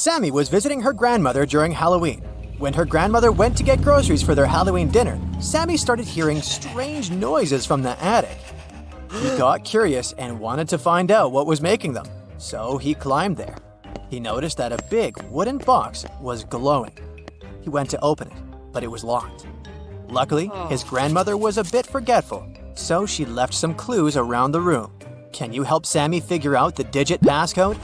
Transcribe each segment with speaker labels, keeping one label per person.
Speaker 1: Sammy was visiting her grandmother during Halloween. When her grandmother went to get groceries for their Halloween dinner, Sammy started hearing strange noises from the attic. He got curious and wanted to find out what was making them, so he climbed there. He noticed that a big wooden box was glowing. He went to open it, but it was locked. Luckily, his grandmother was a bit forgetful, so she left some clues around the room. Can you help Sammy figure out the digit passcode?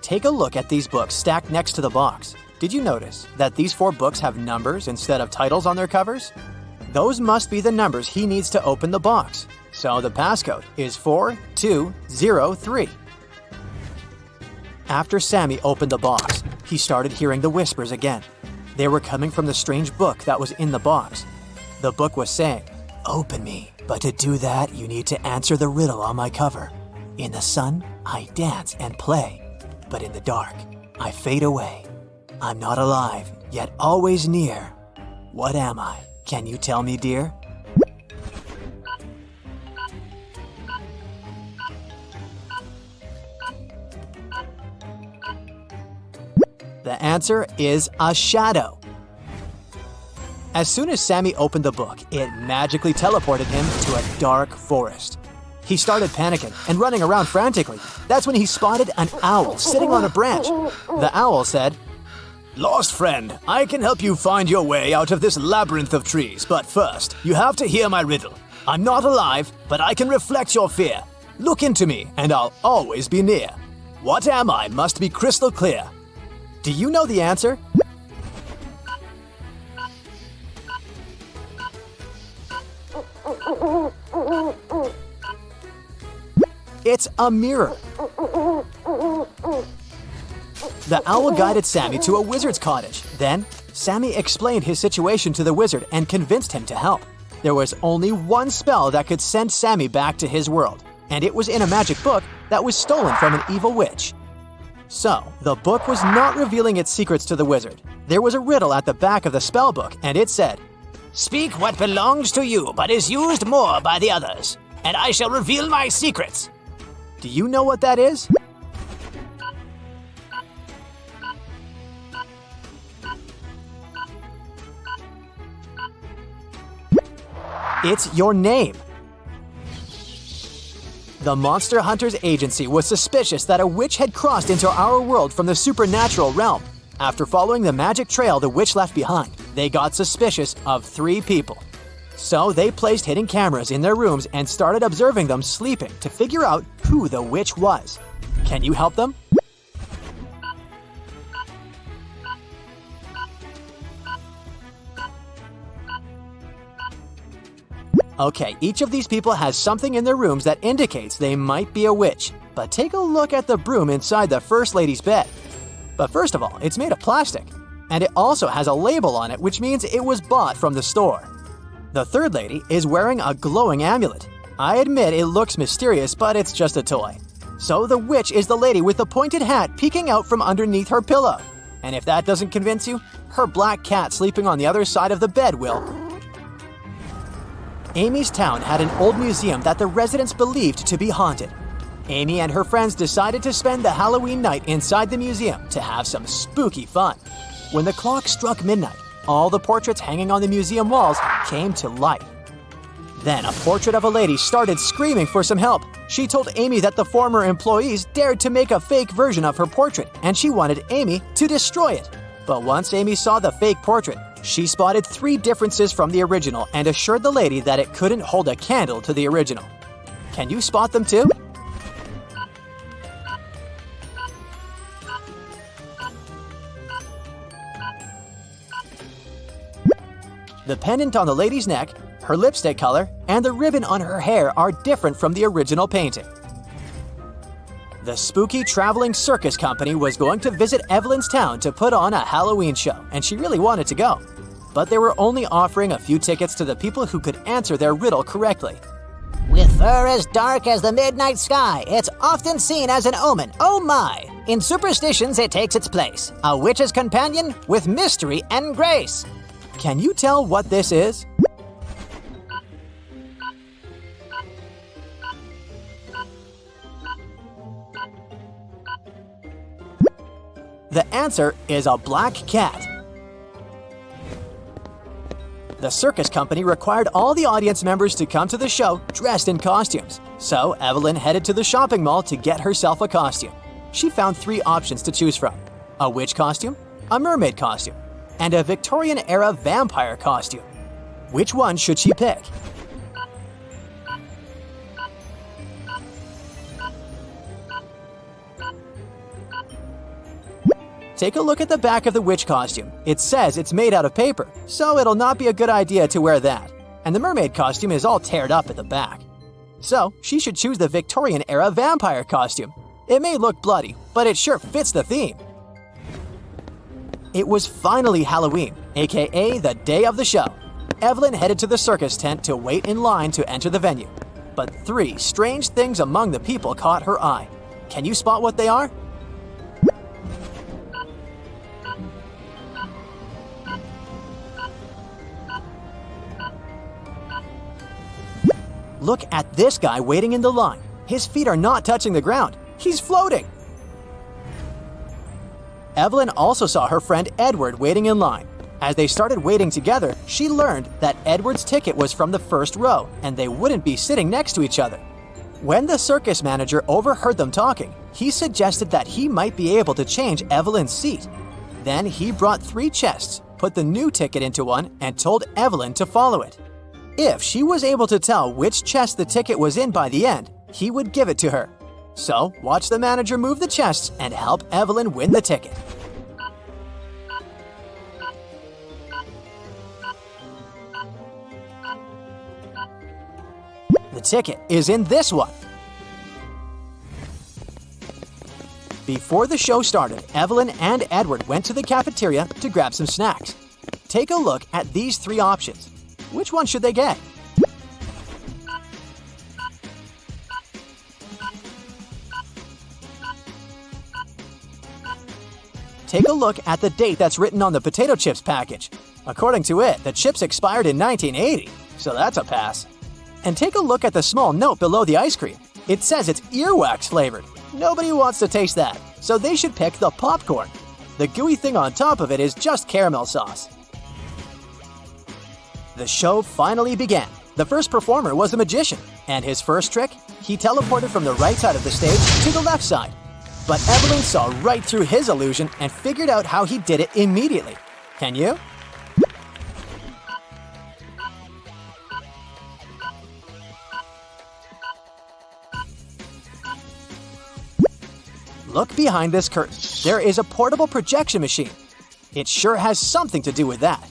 Speaker 1: Take a look at these books stacked next to the box. Did you notice that these 4 books have numbers instead of titles on their covers? Those must be the numbers he needs to open the box. So the passcode is 4203. After Sammy opened the box, he started hearing the whispers again. They were coming from the strange book that was in the box. The book was saying, "Open me, but to do that you need to answer the riddle on my cover. In the sun, I dance and play, but in the dark, I fade away. I'm not alive, yet always near. What am I? Can you tell me, dear?" The answer is a shadow. As soon as Sammy opened the book, it magically teleported him to a dark forest. He started panicking and running around frantically. That's when he spotted an owl sitting on a branch. The owl said,
Speaker 2: "Lost friend, I can help you find your way out of this labyrinth of trees, but first, you have to hear my riddle. I'm not alive, but I can reflect your fear. Look into me, and I'll always be near. What am I must be crystal clear."
Speaker 1: Do you know the answer? It's a mirror. The owl guided Sammy to a wizard's cottage. Then, Sammy explained his situation to the wizard and convinced him to help. There was only one spell that could send Sammy back to his world, and it was in a magic book that was stolen from an evil witch. So, the book was not revealing its secrets to the wizard. There was a riddle at the back of the spell book, and it said,
Speaker 2: "Speak what belongs to you, but is used more by the others, and I shall reveal my secrets."
Speaker 1: Do you know what that is? It's your name. The Monster Hunters Agency was suspicious that a witch had crossed into our world from the supernatural realm. After following the magic trail the witch left behind, they got suspicious of 3 people. So they placed hidden cameras in their rooms and started observing them sleeping to figure out who the witch was. Can you help them? Okay, each of these people has something in their rooms that indicates they might be a witch. But take a look at the broom inside the First Lady's bed. But first of all, it's made of plastic. And it also has a label on it, which means it was bought from the store. The Third Lady is wearing a glowing amulet. I admit it looks mysterious, but it's just a toy. So the witch is the lady with the pointed hat peeking out from underneath her pillow. And if that doesn't convince you, her black cat sleeping on the other side of the bed will. Amy's town had an old museum that the residents believed to be haunted. Amy and her friends decided to spend the Halloween night inside the museum to have some spooky fun. When the clock struck midnight, all the portraits hanging on the museum walls came to life. Then a portrait of a lady started screaming for some help. She told Amy that the former employees dared to make a fake version of her portrait, and she wanted Amy to destroy it. But once Amy saw the fake portrait, she spotted 3 differences from the original and assured the lady that it couldn't hold a candle to the original. Can you spot them too? The pendant on the lady's neck, her lipstick color, and the ribbon on her hair are different from the original painting. The spooky traveling circus company was going to visit Evelyn's town to put on a Halloween show, and she really wanted to go. But they were only offering a few tickets to the people who could answer their riddle correctly.
Speaker 3: With fur as dark as the midnight sky, it's often seen as an omen. Oh my! In superstitions, it takes its place. A witch's companion with mystery and grace.
Speaker 1: Can you tell what this is? The answer is a black cat. The circus company required all the audience members to come to the show dressed in costumes. So Evelyn headed to the shopping mall to get herself a costume. She found 3 options to choose from: a witch costume, a mermaid costume, and a Victorian-era vampire costume. Which one should she pick? Take a look at the back of the witch costume. It says it's made out of paper, so it'll not be a good idea to wear that. And the mermaid costume is all teared up at the back. So she should choose the Victorian-era vampire costume. It may look bloody, but it sure fits the theme. It was finally Halloween, aka the day of the show. Evelyn headed to the circus tent to wait in line to enter the venue. But 3 strange things among the people caught her eye. Can you spot what they are? Look at this guy waiting in the line. His feet are not touching the ground. He's floating. Evelyn also saw her friend Edward waiting in line. As they started waiting together, she learned that Edward's ticket was from the first row, and they wouldn't be sitting next to each other. When the circus manager overheard them talking, he suggested that he might be able to change Evelyn's seat. Then he brought 3 chests, put the new ticket into one, and told Evelyn to follow it. If she was able to tell which chest the ticket was in by the end, he would give it to her. So, watch the manager move the chests and help Evelyn win the ticket. The ticket is in this one. Before the show started, Evelyn and Edward went to the cafeteria to grab some snacks. Take a look at these 3 options. Which one should they get? Take a look at the date that's written on the potato chips package. According to it, the chips expired in 1980, so that's a pass. And take a look at the small note below the ice cream. It says it's earwax flavored. Nobody wants to taste that, so they should pick the popcorn. The gooey thing on top of it is just caramel sauce. The show finally began. The first performer was a magician, and his first trick, he teleported from the right side of the stage to the left side. But Evelyn saw right through his illusion and figured out how he did it immediately. Can you? Look behind this curtain. There is a portable projection machine. It sure has something to do with that.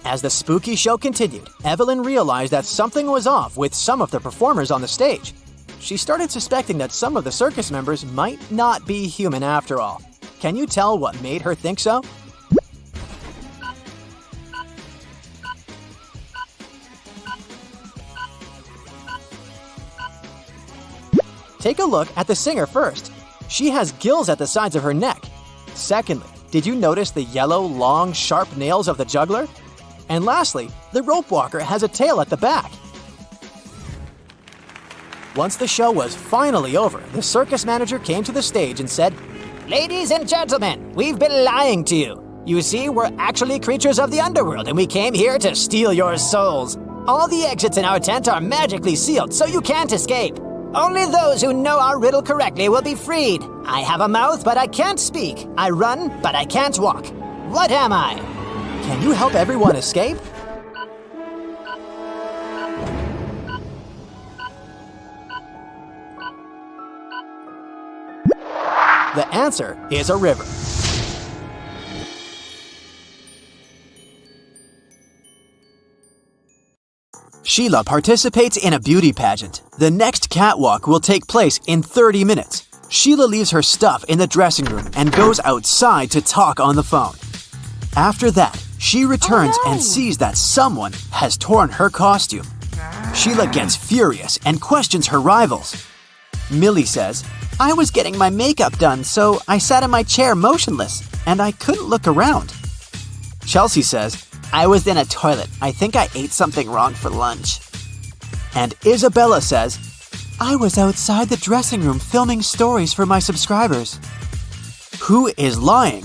Speaker 1: As the spooky show continued, Evelyn realized that something was off with some of the performers on the stage. She started suspecting that some of the circus members might not be human after all. Can you tell what made her think so? Take a look at the singer first. She has gills at the sides of her neck. Secondly, did you notice the yellow, long, sharp nails of the juggler? And lastly, the rope walker has a tail at the back. Once the show was finally over, the circus manager came to the stage and said,
Speaker 3: Ladies and gentlemen, we've been lying to you. You see, we're actually creatures of the underworld, and we came here to steal your souls. All the exits in our tent are magically sealed, so you can't escape. Only those who know our riddle correctly will be freed. I have a mouth, but I can't speak. I run, but I can't walk. What am I?
Speaker 1: Can you help everyone escape? The answer is a river. Sheila participates in a beauty pageant. The next catwalk will take place in 30 minutes. Sheila leaves her stuff in the dressing room and goes outside to talk on the phone. After that, she returns and sees that someone has torn her costume. Sheila gets furious and questions her rivals. Millie says, I was getting my makeup done, so I sat in my chair motionless, and I couldn't look around. Chelsea says, I was in a toilet. I think I ate something wrong for lunch. And Isabella says, I was outside the dressing room filming stories for my subscribers.
Speaker 2: Who is lying?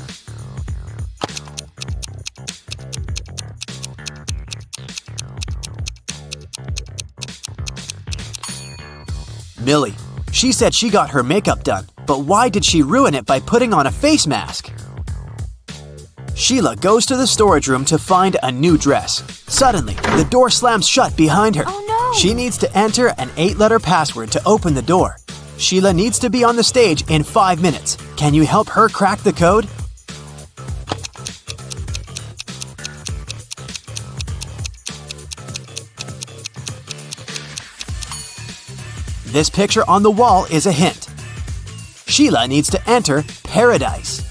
Speaker 2: Millie. She said she got her makeup done, but why did she ruin it by putting on a face mask? Sheila goes to the storage room to find a new dress. Suddenly, the door slams shut behind her.
Speaker 4: Oh no!
Speaker 2: She needs to enter an 8-letter password to open the door. Sheila needs to be on the stage in 5 minutes. Can you help her crack the code? This picture on the wall is a hint. Sheila needs to enter paradise.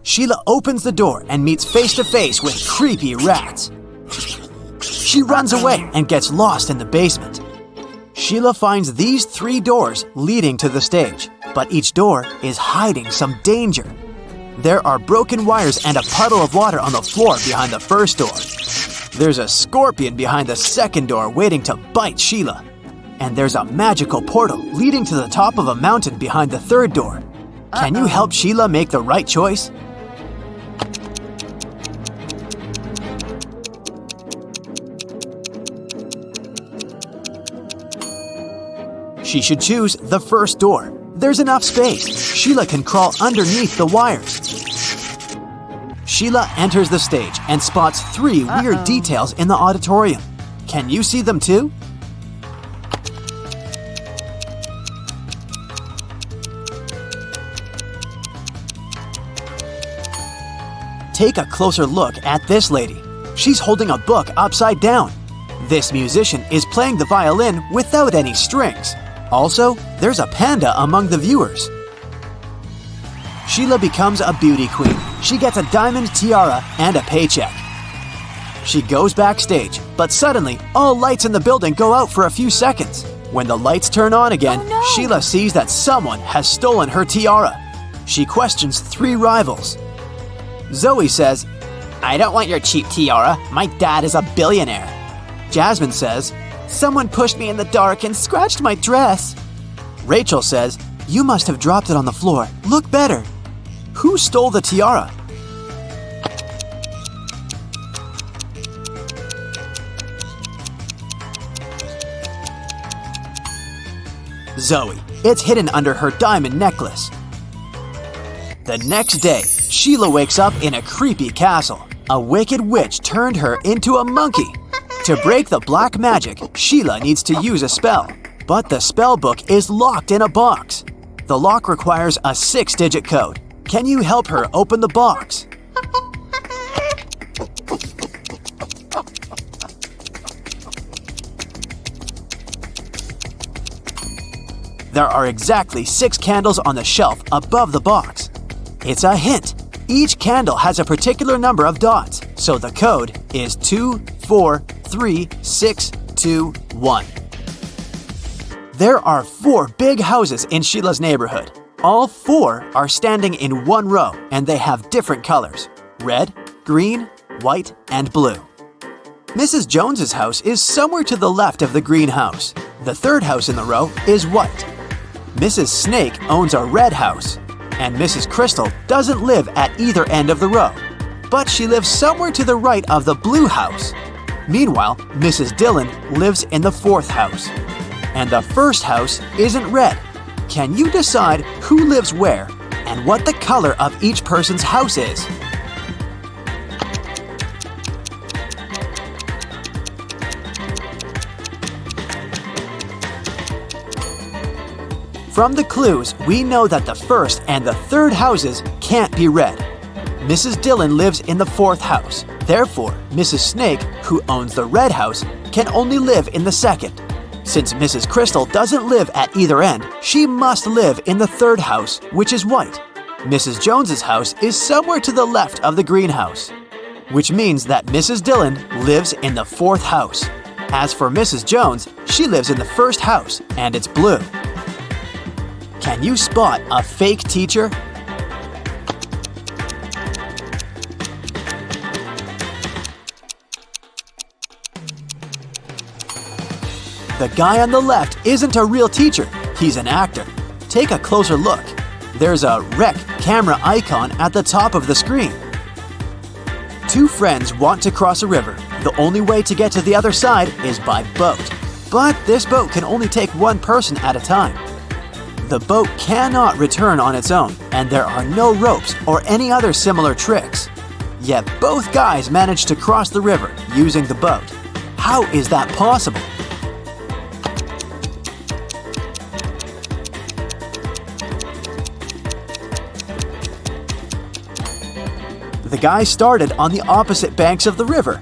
Speaker 2: Sheila opens the door and meets face to face with creepy rats. She runs away and gets lost in the basement. Sheila finds these 3 doors leading to the stage, but each door is hiding some danger. There are broken wires and a puddle of water on the floor behind the first door. There's a scorpion behind the second door waiting to bite Sheila. And there's a magical portal leading to the top of a mountain behind the third door. Can you help Sheila make the right choice? She should choose the first door. There's enough space. Sheila can crawl underneath the wires. Sheila enters the stage and spots 3 weird details in the auditorium. Can you see them too? Take a closer look at this lady. She's holding a book upside down. This musician is playing the violin without any strings. Also, there's a panda among the viewers. Sheila becomes a beauty queen. She gets a diamond tiara and a paycheck. She goes backstage, but suddenly, all lights in the building go out for a few seconds. When the lights turn on again,
Speaker 4: Oh, no.
Speaker 2: Sheila sees that someone has stolen her tiara. She questions 3 rivals. Zoe says,
Speaker 3: I don't want your cheap tiara. My dad is a billionaire.
Speaker 2: Jasmine says,
Speaker 1: Someone pushed me in the dark and scratched my dress.
Speaker 2: Rachel says, you must have dropped it on the floor. Look better. Who stole the tiara? Zoe. It's hidden under her diamond necklace. The next day, Sheila wakes up in a creepy castle. A wicked witch turned her into a monkey. To break the black magic, Sheila needs to use a spell. But the spell book is locked in a box. The lock requires a 6-digit code. Can you help her open the box? There are exactly 6 candles on the shelf above the box. It's a hint. Each candle has a particular number of dots, so the code is 24361. There are 4 big houses in Sheila's neighborhood. All 4 are standing in one row, and they have different colors: red, green, white, and blue. Mrs. Jones's house is somewhere to the left of the green house. The third house in the row is white. Mrs. Snake owns a red house, and Mrs. Crystal doesn't live at either end of the row, but she lives somewhere to the right of the blue house. Meanwhile, Mrs. Dillon lives in the 4th house. And the first house isn't red. Can you decide who lives where and what the color of each person's house is? From the clues, we know that the first and the third houses can't be red. Mrs. Dillon lives in the 4th house. Therefore, Mrs. Snake, who owns the red house, can only live in the 2nd. Since Mrs. Crystal doesn't live at either end, she must live in the 3rd house, which is white. Mrs. Jones's house is somewhere to the left of the greenhouse, which means that Mrs. Dillon lives in the 4th house. As for Mrs. Jones, she lives in the 1st house, and it's blue. Can you spot a fake teacher?
Speaker 1: The guy on the left isn't a real teacher, he's an actor. Take a closer look. There's a rec camera icon at the top of the screen. Two friends want to cross a river. The only way to get to the other side is by boat. But this boat can only take one person at a time. The boat cannot return on its own, and there are no ropes or any other similar tricks. Yet both guys managed to cross the river using the boat. How is that possible? The guys started on the opposite banks of the river.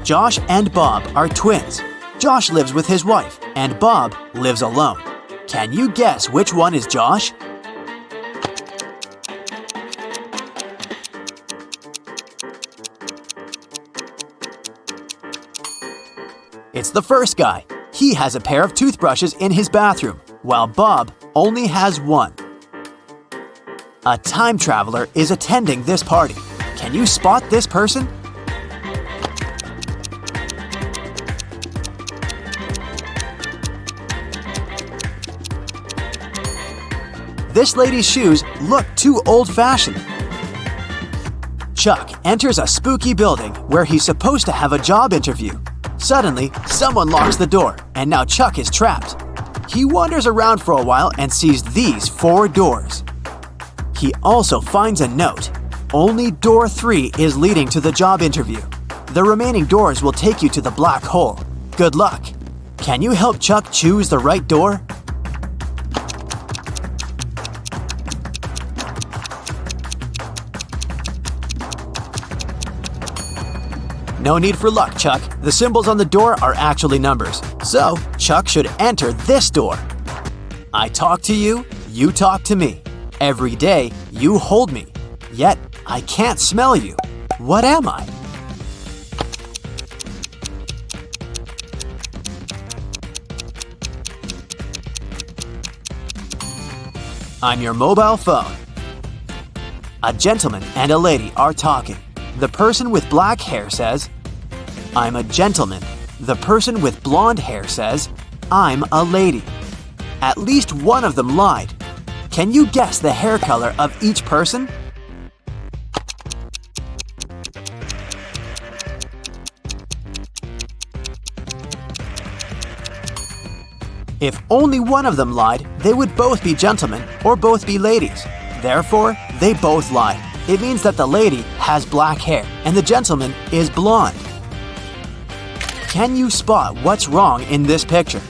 Speaker 1: Josh and Bob are twins. Josh lives with his wife, and Bob lives alone. Can you guess which one is Josh? It's the first guy. He has a pair of toothbrushes in his bathroom, while Bob only has one. A time traveler is attending this party. Can you spot this person? This lady's shoes look too old-fashioned. Chuck enters a spooky building where he's supposed to have a job interview. Suddenly, someone locks the door, and now Chuck is trapped. He wanders around for a while and sees these 4 doors. He also finds a note. Only door 3 is leading to the job interview. The remaining doors will take you to the black hole. Good luck. Can you help Chuck choose the right door? No need for luck, Chuck. The symbols on the door are actually numbers. So, Chuck should enter this door. I talk to you, you talk to me. Every day, you hold me. Yet, I can't smell you. What am I? I'm your mobile phone. A gentleman and a lady are talking. The person with black hair says, I'm a gentleman. The person with blonde hair says, I'm a lady. At least one of them lied. Can you guess the hair color of each person? If only one of them lied, they would both be gentlemen or both be ladies. Therefore, they both lied. It means that the lady has black hair and the gentleman is blonde. Can you spot what's wrong in this picture?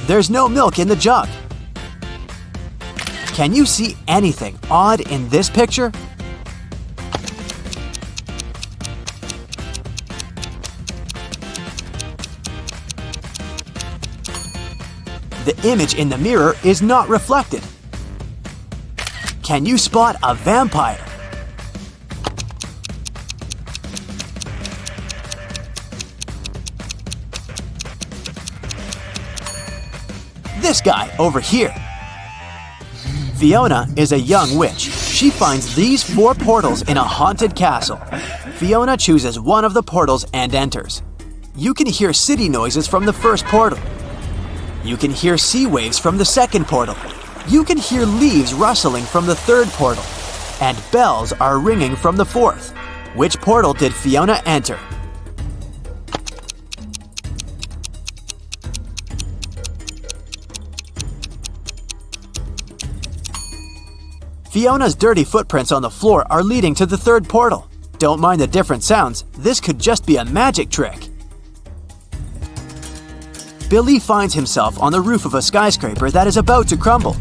Speaker 1: There's no milk in the jug. Can you see anything odd in this picture? The image in the mirror is not reflected. Can you spot a vampire? This guy over here. Fiona is a young witch. She finds these 4 portals in a haunted castle. Fiona chooses one of the portals and enters. You can hear city noises from the first portal. You can hear sea waves from the second portal. You can hear leaves rustling from the third portal. And bells are ringing from the fourth. Which portal did Fiona enter? Fiona's dirty footprints on the floor are leading to the third portal. Don't mind the different sounds, this could just be a magic trick. Billy finds himself on the roof of a skyscraper that is about to crumble.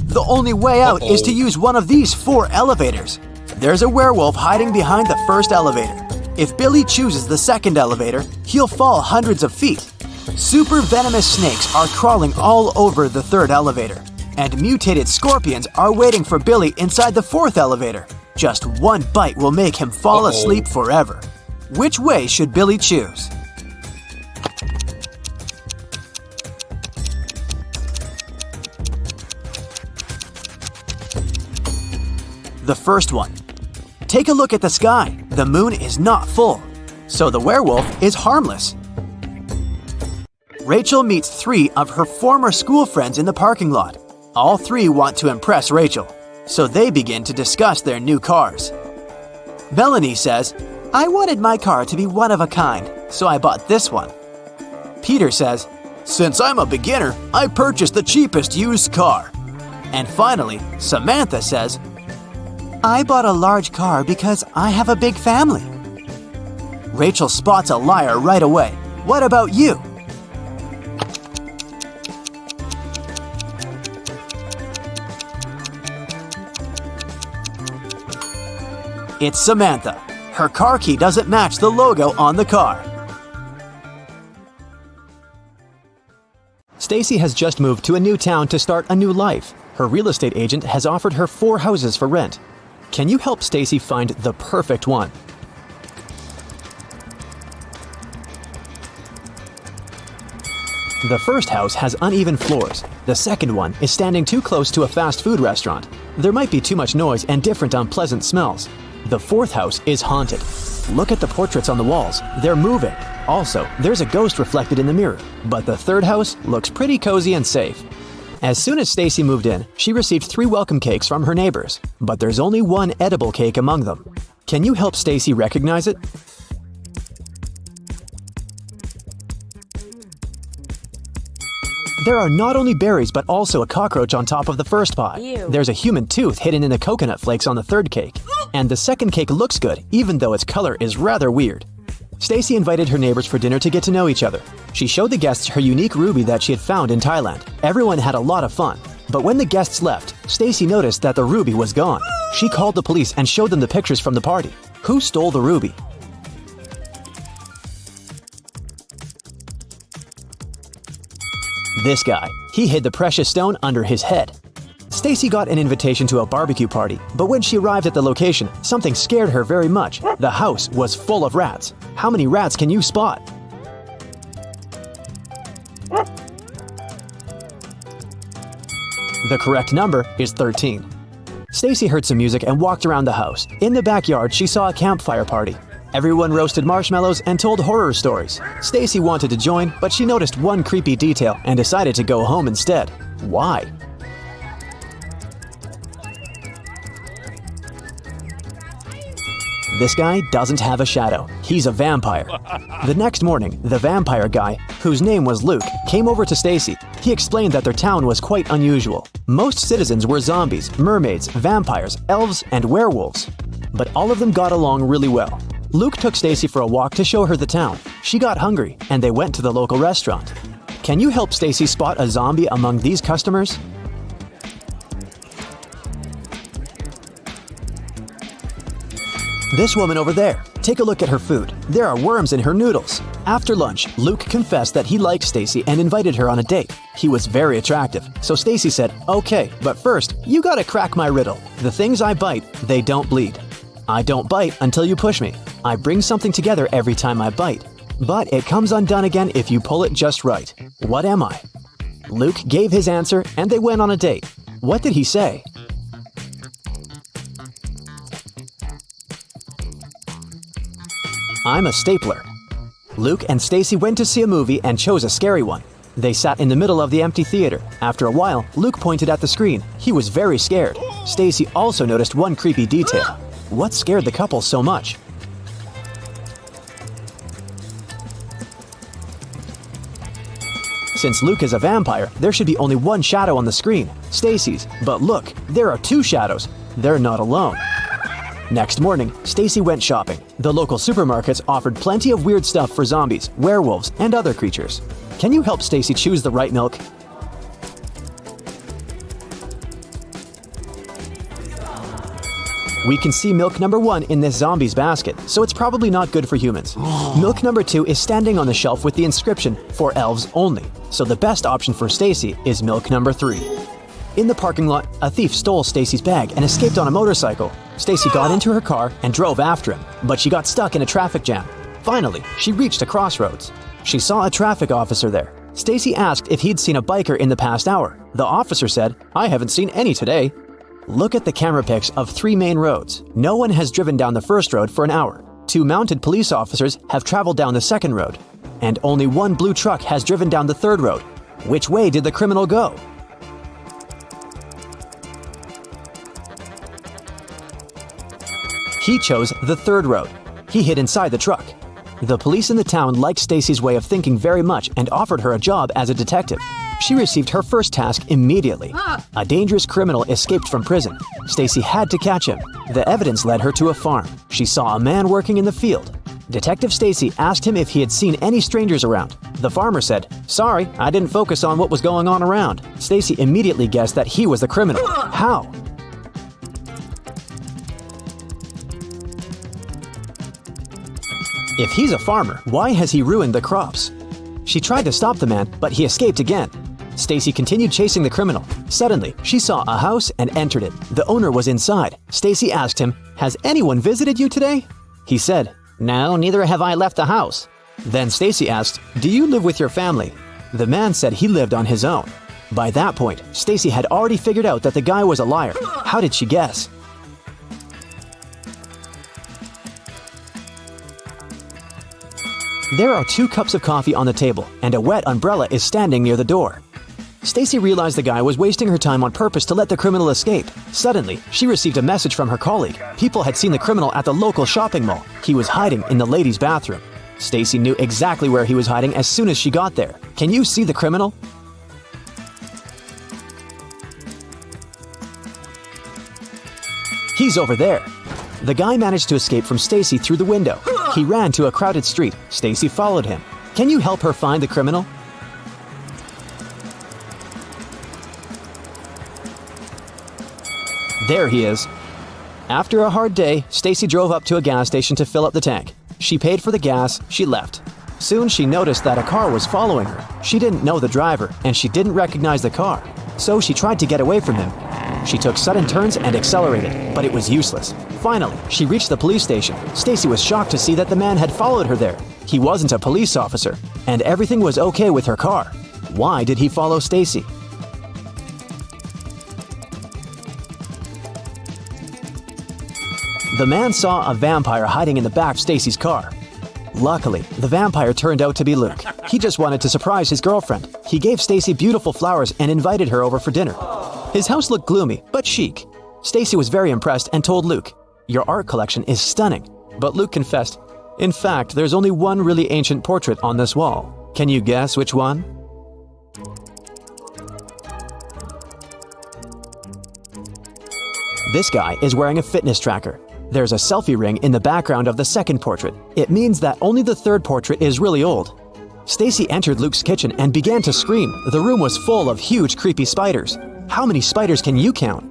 Speaker 1: The only way out is to use one of these 4 elevators. There's a werewolf hiding behind the first elevator. If Billy chooses the second elevator, he'll fall hundreds of feet. Super venomous snakes are crawling all over the third elevator. And mutated scorpions are waiting for Billy inside the fourth elevator. Just one bite will make him fall asleep forever. Which way should Billy choose? The first one. Take a look at the sky. The moon is not full, so the werewolf is harmless. Rachel meets 3 of her former school friends in the parking lot. All 3 want to impress Rachel, so they begin to discuss their new cars. Melanie says, I wanted my car to be one of a kind, so I bought this one. Peter says, since I'm a beginner, I purchased the cheapest used car. And finally, Samantha says, I bought a large car because I have a big family. Rachel spots a liar right away. What about you? It's Samantha. Her car key doesn't match the logo on the car.
Speaker 4: Stacy has just moved to a new town to start a new life. Her real estate agent has offered her 4 houses for rent. Can you help Stacy find the perfect one? The first house has uneven floors. The second one is standing too close to a fast food restaurant. There might be too much noise and different unpleasant smells. The fourth house is haunted. Look at the portraits on the walls. They're moving. Also, there's a ghost reflected in the mirror. But the third house looks pretty cozy and safe. As soon as Stacy moved in, she received 3 welcome cakes from her neighbors. But there's only 1 edible cake among them. Can you help Stacy recognize it? There are not only berries but also a cockroach on top of the first pie.
Speaker 5: Ew.
Speaker 4: There's a human tooth hidden in the coconut flakes on the third cake. And the second cake looks good, even though its color is rather weird. Stacy invited her neighbors for dinner to get to know each other. She showed the guests her unique ruby that she had found in Thailand. Everyone had a lot of fun. But when the guests left, Stacy noticed that the ruby was gone. She called the police and showed them the pictures from the party. Who stole the ruby? This guy. He hid the precious stone under his head. Stacy got an invitation to a barbecue party, but when she arrived at the location, something scared her very much. The house was full of rats. How many rats can you spot? The correct number is 13. Stacy heard some music and walked around the house. In the backyard, she saw a campfire party. Everyone roasted marshmallows and told horror stories. Stacy wanted to join, but she noticed one creepy detail and decided to go home instead. Why? This guy doesn't have a shadow. He's a vampire. The next morning, the vampire guy, whose name was Luke, came over to Stacy. He explained that their town was quite unusual. Most citizens were zombies, mermaids, vampires, elves, and werewolves. But all of them got along really well. Luke took Stacy for a walk to show her the town. She got hungry, and they went to the local restaurant. Can you help Stacy spot a zombie among these customers? This woman over there. Take a look at her food. There are worms in her noodles. After lunch, Luke confessed that he liked Stacy and invited her on a date. He was very attractive, so Stacy said, "Okay, but first, you gotta crack my riddle. The things I bite, they don't bleed. I don't bite until you push me. I bring something together every time I bite. But it comes undone again if you pull it just right. What am I?" Luke gave his answer and they went on a date. What did he say? I'm a stapler. Luke and Stacy went to see a movie and chose a scary one. They sat in the middle of the empty theater. After a while, Luke pointed at the screen. He was very scared. Stacy also noticed one creepy detail. What scared the couple so much? Since Luke is a vampire, there should be only one shadow on the screen, Stacy's. But look, there are 2 shadows. They're not alone. Next morning, Stacy went shopping. The local supermarkets offered plenty of weird stuff for zombies, werewolves, and other creatures. Can you help Stacy choose the right milk? We can see milk number 1 in this zombie's basket, so it's probably not good for humans. Milk number 2 is standing on the shelf with the inscription, "For elves only," so the best option for Stacy is milk number 3. In the parking lot, a thief stole Stacy's bag and escaped on a motorcycle. Stacy got into her car and drove after him, but she got stuck in a traffic jam. Finally, she reached a crossroads. She saw a traffic officer there. Stacy asked if he'd seen a biker in the past hour. The officer said, "I haven't seen any today." Look at the camera pics of 3 main roads. No one has driven down the first road for an hour. 2 mounted police officers have traveled down the second road. And only 1 blue truck has driven down the third road. Which way did the criminal go? He chose the third road. He hid inside the truck. The police in the town liked Stacy's way of thinking very much and offered her a job as a detective. She received her first task immediately. A dangerous criminal escaped from prison. Stacy had to catch him. The evidence led her to a farm. She saw a man working in the field. Detective Stacy asked him if he had seen any strangers around. The farmer said, "Sorry, I didn't focus on what was going on around." Stacy immediately guessed that he was the criminal. How? If he's a farmer, why has he ruined the crops? She tried to stop the man, but he escaped again. Stacy continued chasing the criminal. Suddenly, she saw a house and entered it. The owner was inside. Stacy asked him, "Has anyone visited you today?" He said,
Speaker 3: No, neither have I left the house.
Speaker 4: Then Stacy asked, "Do you live with your family?" The man said he lived on his own. By that point, Stacy had already figured out that the guy was a liar. How did she guess? There are 2 cups of coffee on the table, and a wet umbrella is standing near the door. Stacy realized the guy was wasting her time on purpose to let the criminal escape. Suddenly, she received a message from her colleague. People had seen the criminal at the local shopping mall. He was hiding in the ladies' bathroom. Stacy knew exactly where he was hiding as soon as she got there. Can you see the criminal? He's over there. The guy managed to escape from Stacy through the window. He ran to a crowded street. Stacy followed him. Can you help her find the criminal? There he is. After a hard day, Stacy drove up to a gas station to fill up the tank. She paid for the gas, she left. Soon she noticed that a car was following her. She didn't know the driver, and she didn't recognize the car. So she tried to get away from him. She took sudden turns and accelerated, but it was useless. Finally, she reached the police station. Stacy was shocked to see that the man had followed her there. He wasn't a police officer, and everything was okay with her car. Why did he follow Stacy? The man saw a vampire hiding in the back of Stacy's car. Luckily, the vampire turned out to be Luke. He just wanted to surprise his girlfriend. He gave Stacy beautiful flowers and invited her over for dinner. His house looked gloomy, but chic. Stacy was very impressed and told Luke, "Your art collection is stunning." But Luke confessed, "In fact, there's only one really ancient portrait on this wall. Can you guess which one?" This guy is wearing a fitness tracker. There's a selfie ring in the background of the second portrait. It means that only the third portrait is really old. Stacy entered Luke's kitchen and began to scream. The room was full of huge, creepy spiders. How many spiders can you count?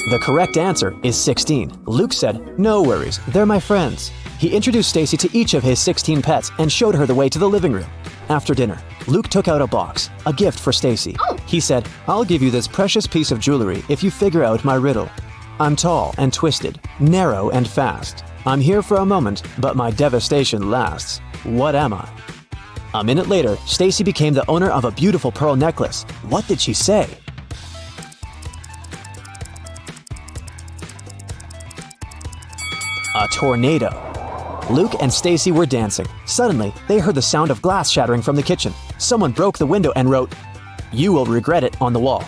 Speaker 4: The correct answer is 16. Luke said, "No worries, they're my friends." He introduced Stacy to each of his 16 pets and showed her the way to the living room. After dinner, Luke took out a box, a gift for Stacy. He said, "I'll give you this precious piece of jewelry if you figure out my riddle. I'm tall and twisted, narrow and fast. I'm here for a moment, but my devastation lasts. What am I?" A minute later, Stacy became the owner of a beautiful pearl necklace. What did she say? A tornado. Luke and Stacy were dancing. Suddenly, they heard the sound of glass shattering from the kitchen. Someone broke the window and wrote, "You will regret it," on the wall.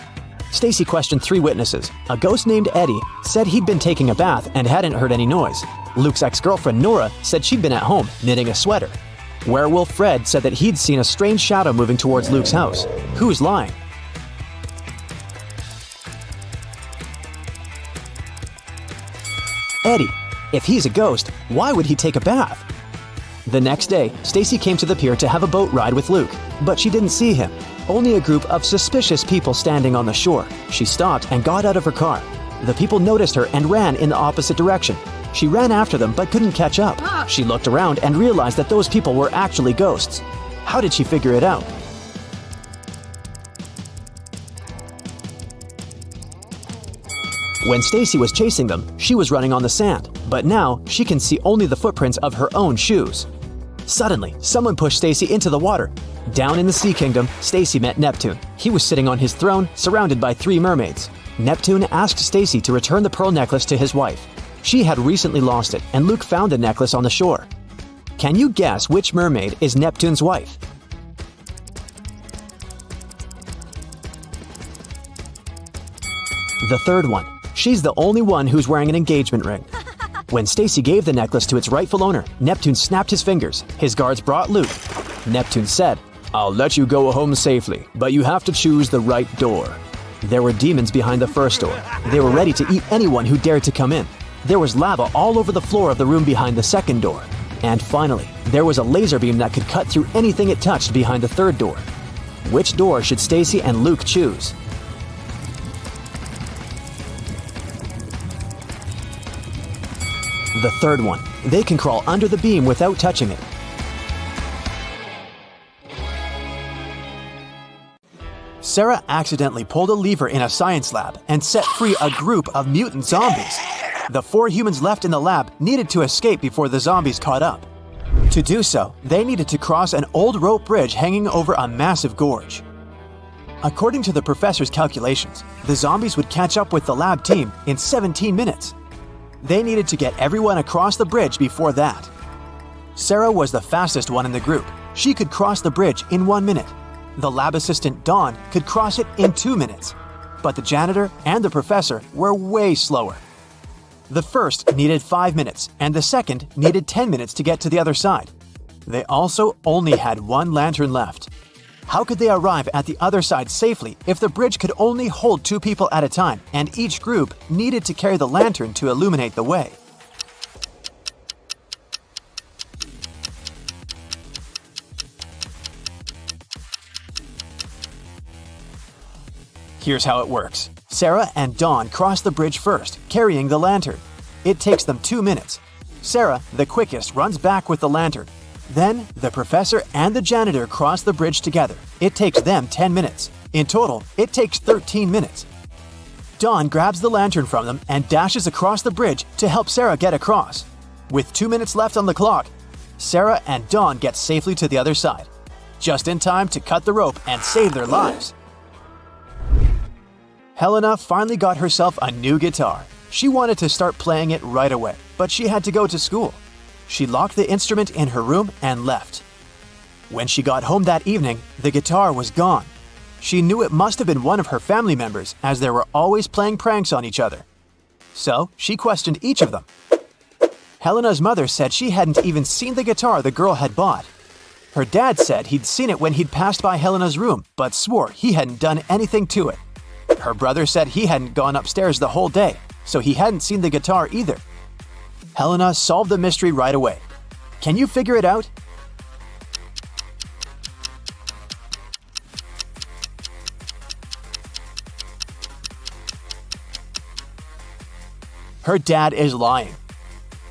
Speaker 4: Stacy questioned 3 witnesses. A ghost named Eddie said he'd been taking a bath and hadn't heard any noise. Luke's ex-girlfriend Nora said she'd been at home knitting a sweater. Werewolf Fred said that he'd seen a strange shadow moving towards Luke's house. Who's lying? Eddie. If he's a ghost, why would he take a bath? The next day, Stacy came to the pier to have a boat ride with Luke, but she didn't see him. Only a group of suspicious people standing on the shore. She stopped and got out of her car. The people noticed her and ran in the opposite direction. She ran after them but couldn't catch up. She looked around and realized that those people were actually ghosts. How did she figure it out? When Stacy was chasing them, she was running on the sand, but now she can see only the footprints of her own shoes. Suddenly, someone pushed Stacy into the water. Down in the Sea Kingdom, Stacy met Neptune. He was sitting on his throne, surrounded by 3 mermaids. Neptune asked Stacy to return the pearl necklace to his wife. She had recently lost it, and Luke found the necklace on the shore. Can you guess which mermaid is Neptune's wife? The third one. She's the only one who's wearing an engagement ring. When Stacy gave the necklace to its rightful owner, Neptune snapped his fingers. His guards brought Luke. Neptune said, "I'll let you go home safely, but you have to choose the right door." There were demons behind the first door. They were ready to eat anyone who dared to come in. There was lava all over the floor of the room behind the second door. And finally, there was a laser beam that could cut through anything it touched behind the third door. Which door should Stacy and Luke choose? The third one. They can crawl under the beam without touching it.
Speaker 1: Sarah accidentally pulled a lever in a science lab and set free a group of mutant zombies. The 4 humans left in the lab needed to escape before the zombies caught up. To do so, they needed to cross an old rope bridge hanging over a massive gorge. According to the professor's calculations, the zombies would catch up with the lab team in 17 minutes. They needed to get everyone across the bridge before that. Sarah was the fastest one in the group. She could cross the bridge in 1 minute. The lab assistant, Dawn, could cross it in 2 minutes. But the janitor and the professor were way slower. The first needed 5 minutes, and the second needed 10 minutes to get to the other side. They also only had 1 lantern left. How could they arrive at the other side safely if the bridge could only hold 2 people at a time, and each group needed to carry the lantern to illuminate the way? Here's how it works. Sarah and Dawn cross the bridge first, carrying the lantern. It takes them 2 minutes. Sarah, the quickest, runs back with the lantern. Then, the professor and the janitor cross the bridge together. It takes them 10 minutes. In total, it takes 13 minutes. Dawn grabs the lantern from them and dashes across the bridge to help Sarah get across. With 2 minutes left on the clock, Sarah and Dawn get safely to the other side, just in time to cut the rope and save their lives. Helena finally got herself a new guitar. She wanted to start playing it right away, but she had to go to school. She locked the instrument in her room and left. When she got home that evening, the guitar was gone. She knew it must have been one of her family members, as they were always playing pranks on each other. So she questioned each of them. Helena's mother said she hadn't even seen the guitar the girl had bought. Her dad said he'd seen it when he'd passed by Helena's room, but swore he hadn't done anything to it. Her brother said he hadn't gone upstairs the whole day, so he hadn't seen the guitar either. Helena solved the mystery right away. Can you figure it out? Her dad is lying.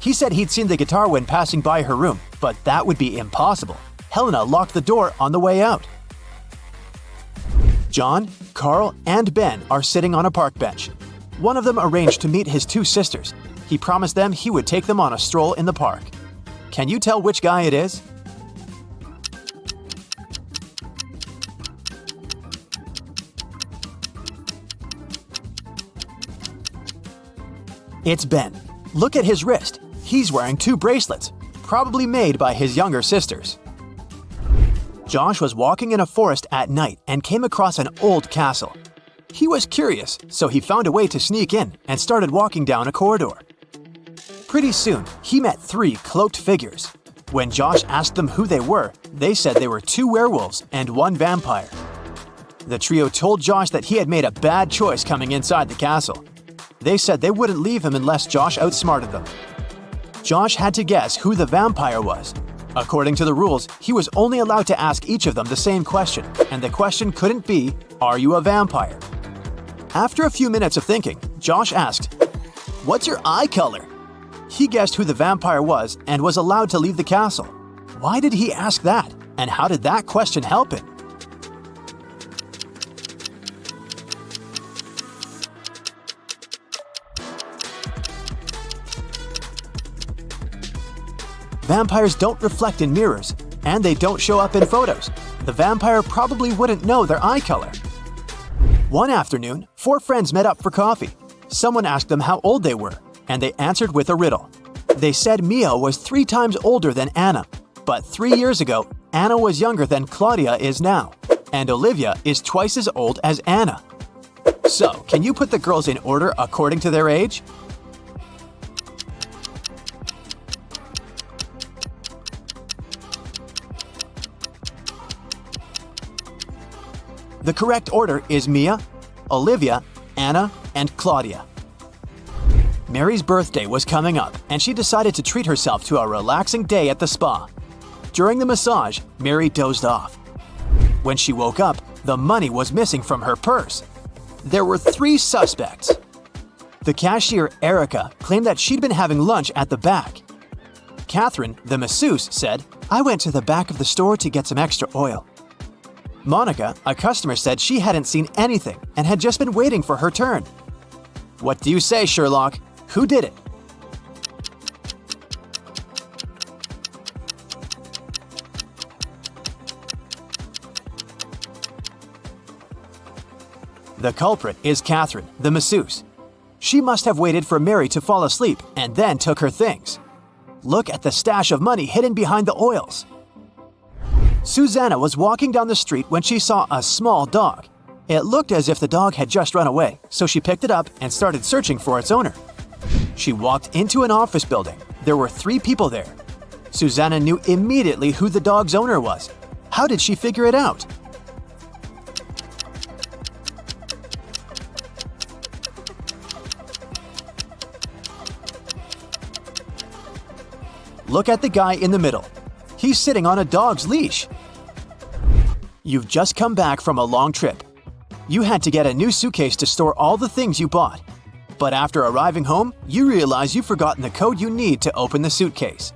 Speaker 1: He said he'd seen the guitar when passing by her room, but that would be impossible. Helena locked the door on the way out. John, Carl, and Ben are sitting on a park bench. One of them arranged to meet his 2 sisters. He promised them he would take them on a stroll in the park. Can you tell which guy it is? It's Ben. Look at his wrist. He's wearing 2 bracelets, probably made by his younger sisters. Josh was walking in a forest at night and came across an old castle. He was curious, so he found a way to sneak in and started walking down a corridor. Pretty soon, he met 3 cloaked figures. When Josh asked them who they were, they said they were 2 werewolves and 1 vampire. The trio told Josh that he had made a bad choice coming inside the castle. They said they wouldn't leave him unless Josh outsmarted them. Josh had to guess who the vampire was. According to the rules, he was only allowed to ask each of them the same question, and the question couldn't be, "Are you a vampire?" After a few minutes of thinking, Josh asked, "What's your eye color?" He guessed who the vampire was and was allowed to leave the castle. Why did he ask that? And how did that question help him?
Speaker 4: Vampires don't reflect in mirrors, and they don't show up in photos. The vampire probably wouldn't know their eye color. One afternoon, 4 friends met up for coffee. Someone asked them how old they were, and they answered with a riddle. They said Mia was 3 times older than Anna, but 3 years ago, Anna was younger than Claudia is now, and Olivia is twice as old as Anna. So, can you put the girls in order according to their age? The correct order is Mia, Olivia, Anna, and Claudia. Mary's birthday was coming up, and she decided to treat herself to a relaxing day at the spa. During the massage, Mary dozed off. When she woke up, the money was missing from her purse. There were 3 suspects. The cashier, Erica, claimed that she'd been having lunch at the back. Catherine, the masseuse, said, "I went to the back of the store to get some extra oil." Monica, a customer, said she hadn't seen anything and had just been waiting for her turn. What do you say, Sherlock? Who did it? The culprit is Catherine, the masseuse. She must have waited for Mary to fall asleep and then took her things. Look at the stash of money hidden behind the oils. Susanna was walking down the street when she saw a small dog. It looked as if the dog had just run away, so she picked it up and started searching for its owner. She walked into an office building. There were 3 people there. Susanna knew immediately who the dog's owner was. How did she figure it out? Look at the guy in the middle. He's sitting on a dog's leash. You've just come back from a long trip. You had to get a new suitcase to store all the things you bought. But after arriving home, you realize you've forgotten the code you need to open the suitcase.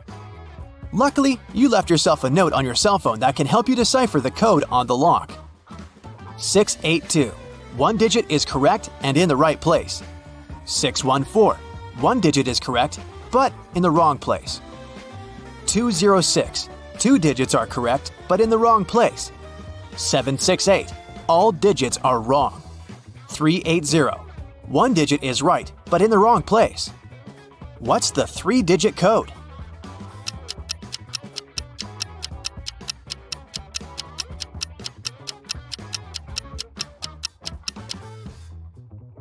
Speaker 4: Luckily, you left yourself a note on your cell phone that can help you decipher the code on the lock. 682. 1 digit is correct and in the right place. 614. 1 digit is correct, but in the wrong place. 206. 2 digits are correct, but in the wrong place. 768. All digits are wrong. 380. 1 digit is right, but in the wrong place. What's the 3-digit code?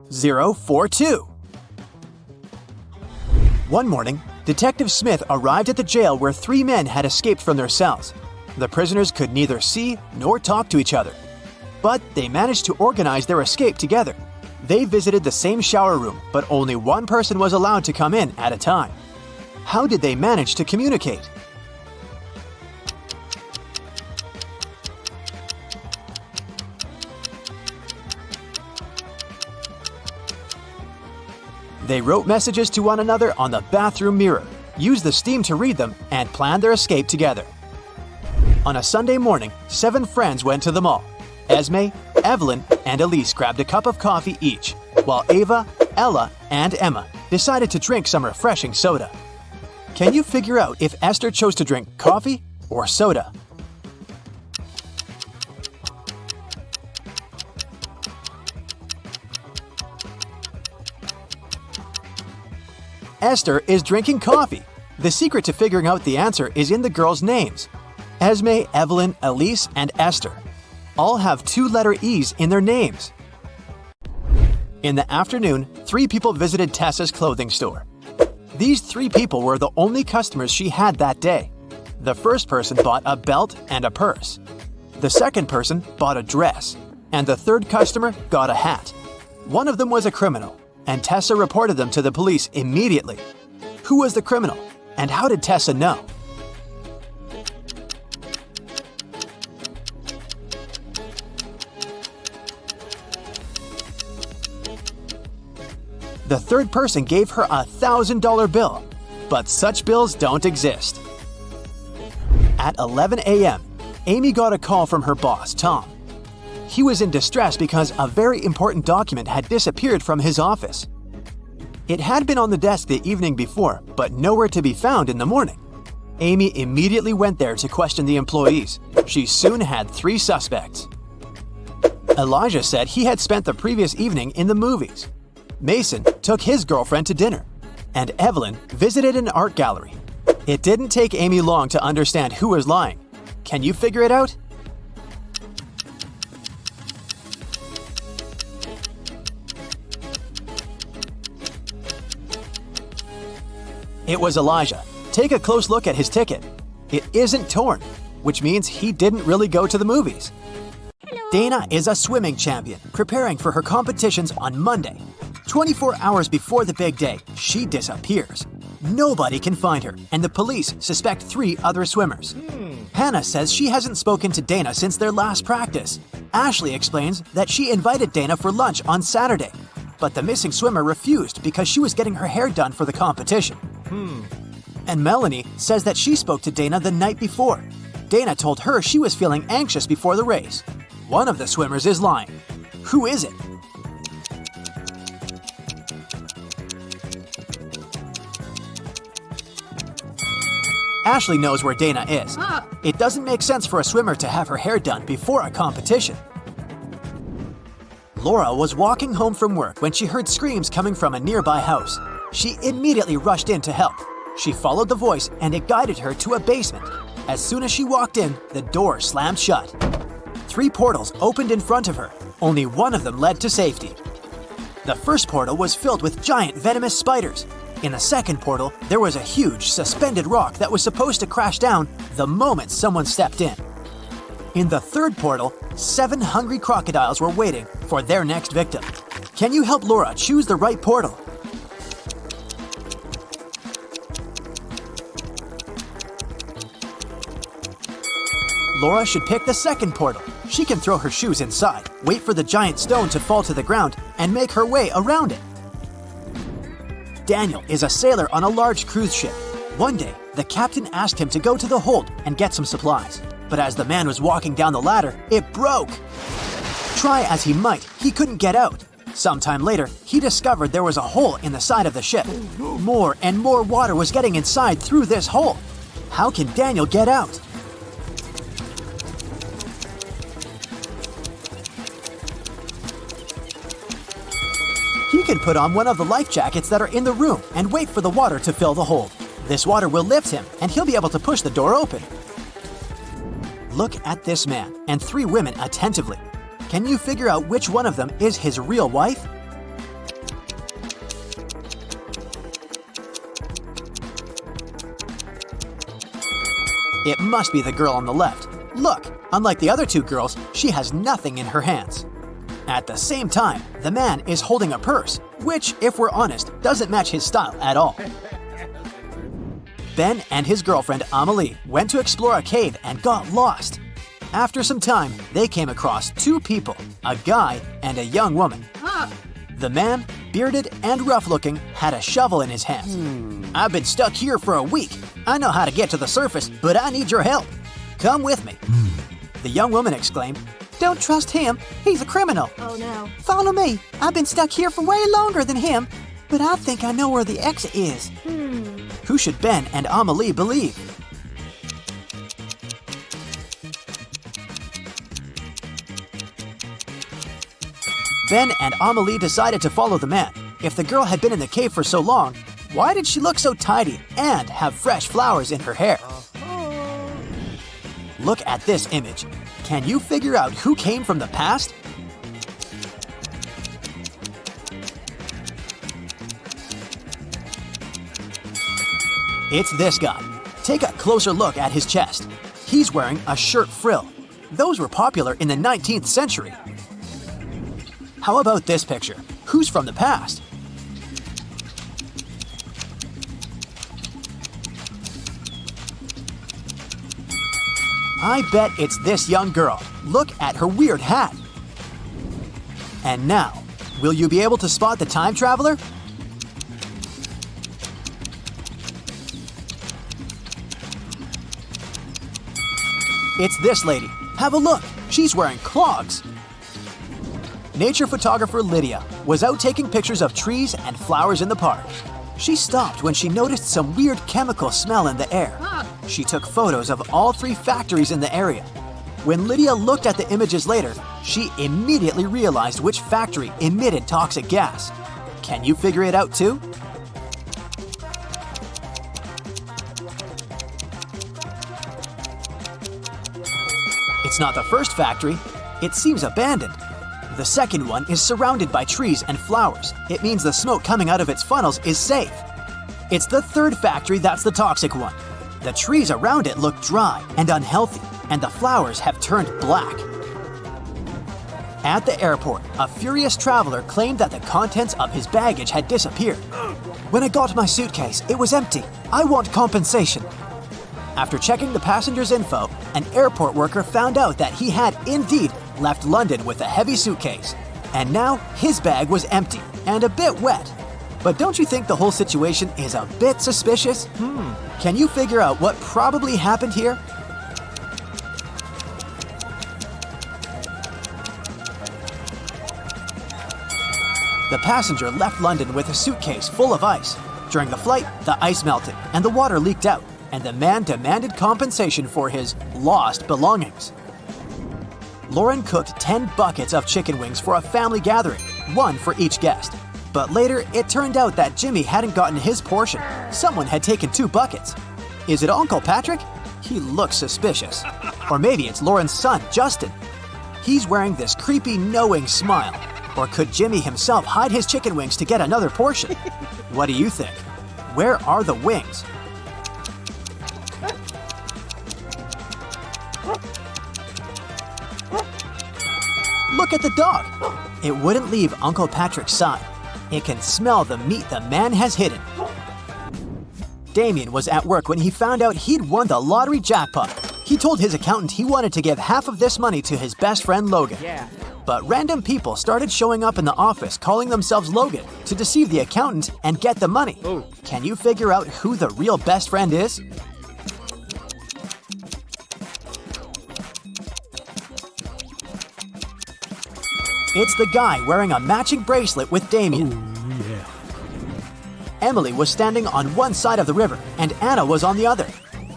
Speaker 4: (042). One morning, Detective Smith arrived at the jail where 3 men had escaped from their cells. The prisoners could neither see nor talk to each other. But they managed to organize their escape together. They visited the same shower room, but only one person was allowed to come in at a time. How did they manage to communicate? They wrote messages to one another on the bathroom mirror, used the steam to read them, and planned their escape together. On a Sunday morning, 7 friends went to the mall. Esme, Evelyn, and Elise grabbed a cup of coffee each, while Ava, Ella, and Emma decided to drink some refreshing soda. Can you figure out if Esther chose to drink coffee or soda? Esther is drinking coffee. The secret to figuring out the answer is in the girls' names. Esme, Evelyn, Elise, and Esther all have 2-letter E's in their names. In the afternoon, 3 people visited Tessa's clothing store. These 3 people were the only customers she had that day. The first person bought a belt and a purse. The second person bought a dress. And the third customer got a hat. One of them was a criminal, and Tessa reported them to the police immediately. Who was the criminal, and how did Tessa know? The third person gave her a $1,000 bill, but such bills don't exist. At 11 a.m., Amy got a call from her boss, Tom. He was in distress because a very important document had disappeared from his office. It had been on the desk the evening before, but nowhere to be found in the morning.
Speaker 1: Amy immediately went there to question the employees. She soon had 3 suspects. Elijah said he had spent the previous evening in the movies. Mason took his girlfriend to dinner. And Evelyn visited an art gallery. It didn't take Amy long to understand who was lying. Can you figure it out? It was Elijah. Take a close look at his ticket. It isn't torn, which means he didn't really go to the movies. Dana is a swimming champion, preparing for her competitions on Monday. 24 hours before the big day, she disappears. Nobody can find her, and the police suspect 3 other swimmers. Hannah says she hasn't spoken to Dana since their last practice. Ashley explains that she invited Dana for lunch on Saturday, but the missing swimmer refused because she was getting her hair done for the competition. And Melanie says that she spoke to Dana the night before. Dana told her she was feeling anxious before the race. One of the swimmers is lying. Who is it? Ashley knows where Dana is. It doesn't make sense for a swimmer to have her hair done before a competition. Laura was walking home from work when she heard screams coming from a nearby house. She immediately rushed in to help. She followed the voice and it guided her to a basement. As soon as she walked in, the door slammed shut. 3 portals opened in front of her. Only one of them led to safety. The first portal was filled with giant venomous spiders. In the second portal, there was a huge suspended rock that was supposed to crash down the moment someone stepped in. In the third portal, 7 hungry crocodiles were waiting for their next victim. Can you help Laura choose the right portal? Laura should pick the second portal. She can throw her shoes inside, wait for the giant stone to fall to the ground, and make her way around it. Daniel is a sailor on a large cruise ship. One day, the captain asked him to go to the hold and get some supplies. But as the man was walking down the ladder, it broke. Try as he might, he couldn't get out. Sometime later, he discovered there was a hole in the side of the ship. More and more water was getting inside through this hole. How can Daniel get out? He can put on one of the life jackets that are in the room and wait for the water to fill the hole. This water will lift him, and he'll be able to push the door open. Look at this man and 3 women attentively. Can you figure out which one of them is his real wife? It must be the girl on the left. Look, unlike the other 2 girls, she has nothing in her hands. At the same time, the man is holding a purse, which, if we're honest, doesn't match his style at all. Ben and his girlfriend Amelie went to explore a cave and got lost. After some time, they came across 2 people, a guy and a young woman. The man, bearded and rough-looking, had a shovel in his hands. I've been stuck here for a week. I know how to get to the surface, but I need your help. Come with me. The young woman exclaimed, "Don't trust him. He's a criminal."
Speaker 5: Oh no.
Speaker 1: "Follow me. I've been stuck here for way longer than him, but I think I know where the exit is." Who should Ben and Amelie believe? Ben and Amelie decided to follow the man. If the girl had been in the cave for so long, why did she look so tidy and have fresh flowers in her hair? Look at this image. Can you figure out who came from the past? It's this guy. Take a closer look at his chest. He's wearing a shirt frill. Those were popular in the 19th century. How about this picture? Who's from the past? I bet it's this young girl. Look at her weird hat. And now, will you be able to spot the time traveler? It's this lady. Have a look. She's wearing clogs. Nature photographer Lydia was out taking pictures of trees and flowers in the park. She stopped when she noticed some weird chemical smell in the air. She took photos of all 3 factories in the area. When Lydia looked at the images later, she immediately realized which factory emitted toxic gas. Can you figure it out too? It's not the first factory. It seems abandoned. The second one is surrounded by trees and flowers. It means the smoke coming out of its funnels is safe. It's the third factory that's the toxic one. The trees around it look dry and unhealthy, and the flowers have turned black. At the airport, a furious traveler claimed that the contents of his baggage had disappeared. When I got my suitcase, it was empty. I want compensation. After checking the passenger's info, an airport worker found out that he had indeed left London with a heavy suitcase, and now his bag was empty and a bit wet. But don't you think the whole situation is a bit suspicious? Can you figure out what probably happened here? The passenger left London with a suitcase full of ice. During the flight, the ice melted and the water leaked out, and the man demanded compensation for his lost belongings. Lauren cooked 10 buckets of chicken wings for a family gathering, 1 for each guest. But later, it turned out that Jimmy hadn't gotten his portion. Someone had taken 2 buckets. Is it Uncle Patrick? He looks suspicious. Or maybe it's Lauren's son, Justin. He's wearing this creepy, knowing smile. Or could Jimmy himself hide his chicken wings to get another portion? What do you think? Where are the wings? Look at the dog. It wouldn't leave Uncle Patrick's side. It can smell the meat the man has hidden. Damien was at work when he found out he'd won the lottery jackpot. He told his accountant he wanted to give half of this money to his best friend Logan. But random people started showing up in the office calling themselves Logan to deceive the accountant and get the money. Can you figure out who the real best friend is? It's the guy wearing a matching bracelet with Damien. Emily was standing on one side of the river and Anna was on the other.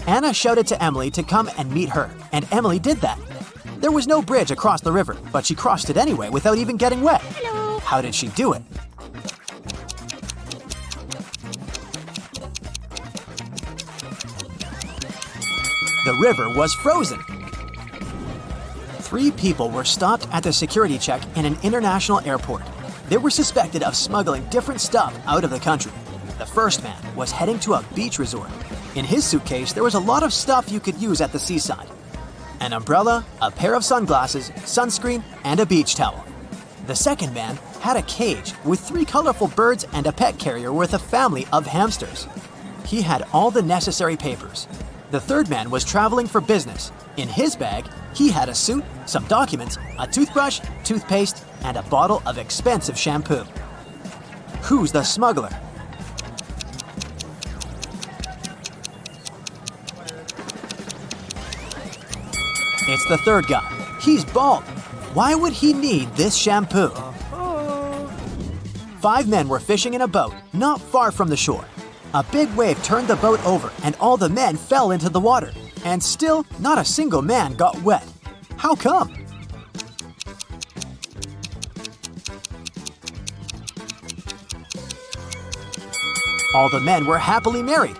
Speaker 1: Anna shouted to Emily to come and meet her, and Emily did that. There was no bridge across the river, but she crossed it anyway without even getting wet. Hello. How did she do it? The river was frozen. 3 people were stopped at the security check in an international airport. They were suspected of smuggling different stuff out of the country. The first man was heading to a beach resort. In his suitcase, there was a lot of stuff you could use at the seaside. An umbrella, a pair of sunglasses, sunscreen, and a beach towel. The second man had a cage with 3 colorful birds and a pet carrier with a family of hamsters. He had all the necessary papers. The third man was traveling for business. In his bag, he had a suit, some documents, a toothbrush, toothpaste, and a bottle of expensive shampoo. Who's the smuggler? It's the third guy. He's bald. Why would he need this shampoo? 5 men were fishing in a boat not far from the shore. A big wave turned the boat over and all the men fell into the water. And still, not a single man got wet. How come? All the men were happily married.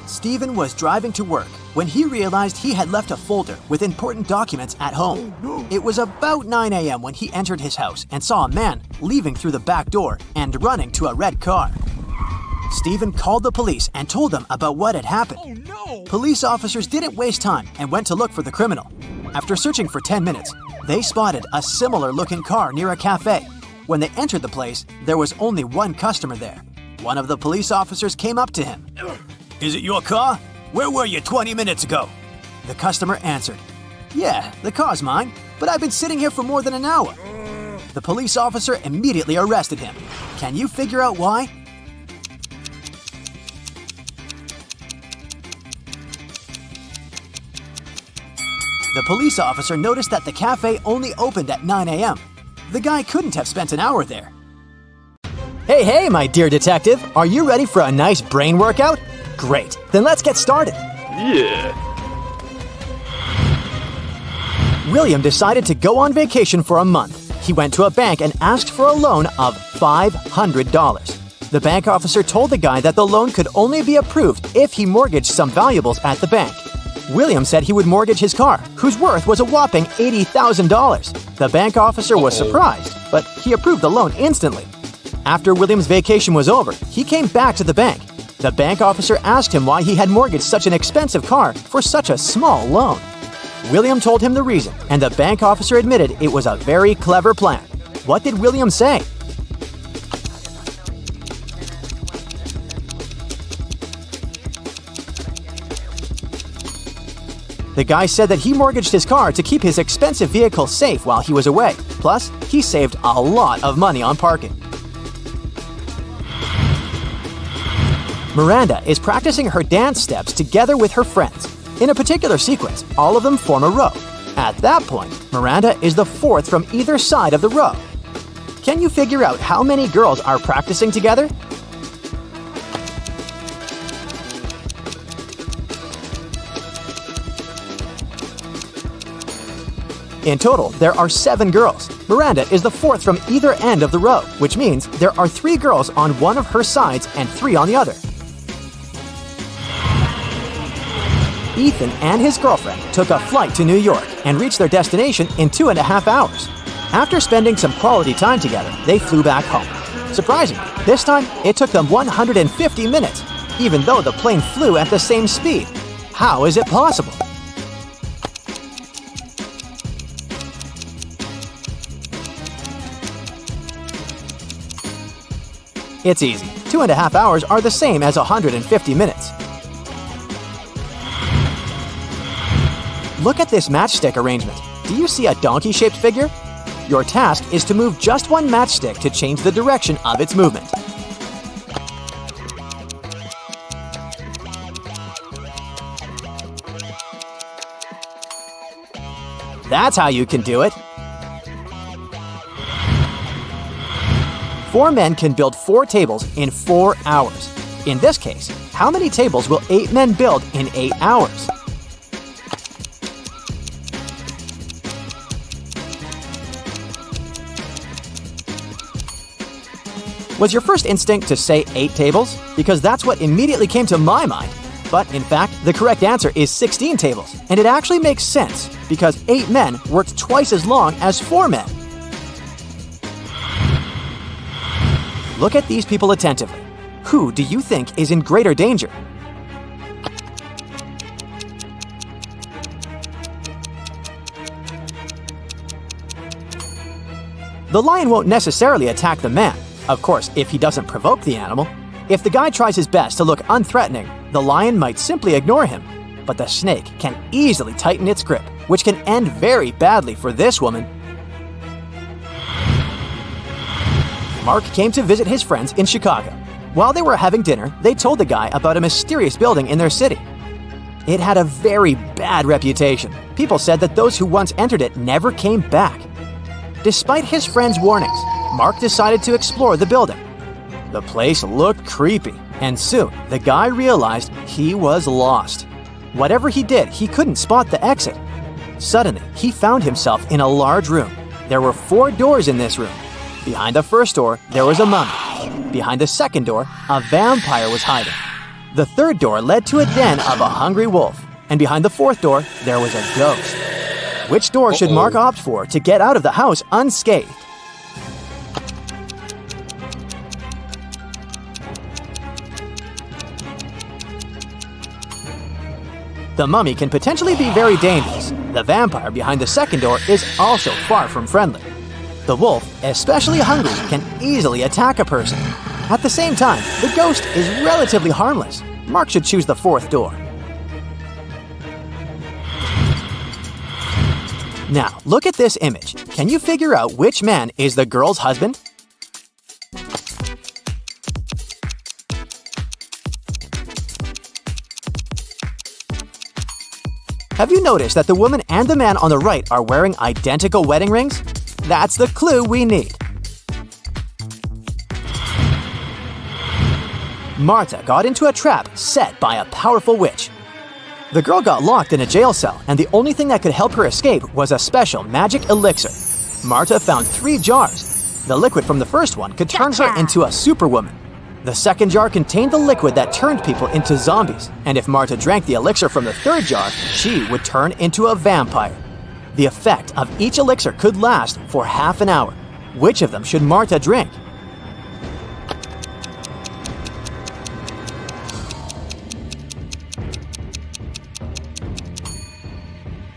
Speaker 1: Stephen was driving to work when he realized he had left a folder with important documents at home. It was about 9 a.m. when he entered his house and saw a man leaving through the back door and running to a red car. Stephen called the police and told them about what had happened. Police officers didn't waste time and went to look for the criminal. After searching for 10 minutes, they spotted a similar-looking car near a cafe. When they entered the place, there was only one customer there. One of the police officers came up to him.
Speaker 2: Is it your car? Where were you 20 minutes ago?
Speaker 1: The customer answered, "Yeah, the car's mine, but I've been sitting here for more than an hour." The police officer immediately arrested him. Can you figure out why? The police officer noticed that the cafe only opened at 9 a.m. The guy couldn't have spent an hour there. Hey, my dear detective, are you ready for a nice brain workout? Great, then let's get started.
Speaker 5: Yeah.
Speaker 1: William decided to go on vacation for a month. He went to a bank and asked for a loan of $500. The bank officer told the guy that the loan could only be approved if he mortgaged some valuables at the bank. William said he would mortgage his car, whose worth was a whopping $80,000. The bank officer was surprised, but he approved the loan instantly. After William's vacation was over, he came back to the bank. The bank officer asked him why he had mortgaged such an expensive car for such a small loan. William told him the reason, and the bank officer admitted it was a very clever plan. What did William say? The guy said that he mortgaged his car to keep his expensive vehicle safe while he was away. Plus, he saved a lot of money on parking. Miranda is practicing her dance steps together with her friends. In a particular sequence, all of them form a row. At that point, Miranda is the fourth from either side of the row. Can you figure out how many girls are practicing together? In total, there are 7 girls. Miranda is the fourth from either end of the row, which means there are 3 girls on one of her sides and 3 on the other. Ethan and his girlfriend took a flight to New York and reached their destination in 2.5 hours. After spending some quality time together, they flew back home. Surprisingly, this time it took them 150 minutes, even though the plane flew at the same speed. How is it possible? It's easy. 2.5 hours are the same as 150 minutes. Look at this matchstick arrangement. Do you see a donkey-shaped figure? Your task is to move just one matchstick to change the direction of its movement. That's how you can do it. 4 men can build 4 tables in 4 hours. In this case, how many tables will 8 men build in 8 hours? Was your first instinct to say 8 tables? Because that's what immediately came to my mind. But in fact, the correct answer is 16 tables. And it actually makes sense, because 8 men worked twice as long as 4 men. Look at these people attentively. Who do you think is in greater danger? The lion won't necessarily attack the man. Of course, if he doesn't provoke the animal. If the guy tries his best to look unthreatening, the lion might simply ignore him. But the snake can easily tighten its grip, which can end very badly for this woman. Mark came to visit his friends in Chicago. While they were having dinner, they told the guy about a mysterious building in their city. It had a very bad reputation. People said that those who once entered it never came back. Despite his friends' warnings, Mark decided to explore the building. The place looked creepy, and soon the guy realized he was lost. Whatever he did, he couldn't spot the exit. Suddenly, he found himself in a large room. There were 4 doors in this room. Behind the first door, there was a mummy. Behind the second door, a vampire was hiding. The third door led to a den of a hungry wolf. And behind the fourth door, there was a ghost. Which door should Mark opt for to get out of the house unscathed? The mummy can potentially be very dangerous. The vampire behind the second door is also far from friendly. The wolf, especially hungry, can easily attack a person. At the same time, the ghost is relatively harmless. Mark should choose the fourth door. Now, look at this image. Can you figure out which man is the girl's husband? Have you noticed that the woman and the man on the right are wearing identical wedding rings? That's the clue we need. Marta got into a trap set by a powerful witch. The girl got locked in a jail cell, and the only thing that could help her escape was a special magic elixir. Marta found 3 jars. The liquid from the first one could turn her into a superwoman. The second jar contained the liquid that turned people into zombies, and if Marta drank the elixir from the third jar, she would turn into a vampire. The effect of each elixir could last for half an hour. Which of them should Marta drink?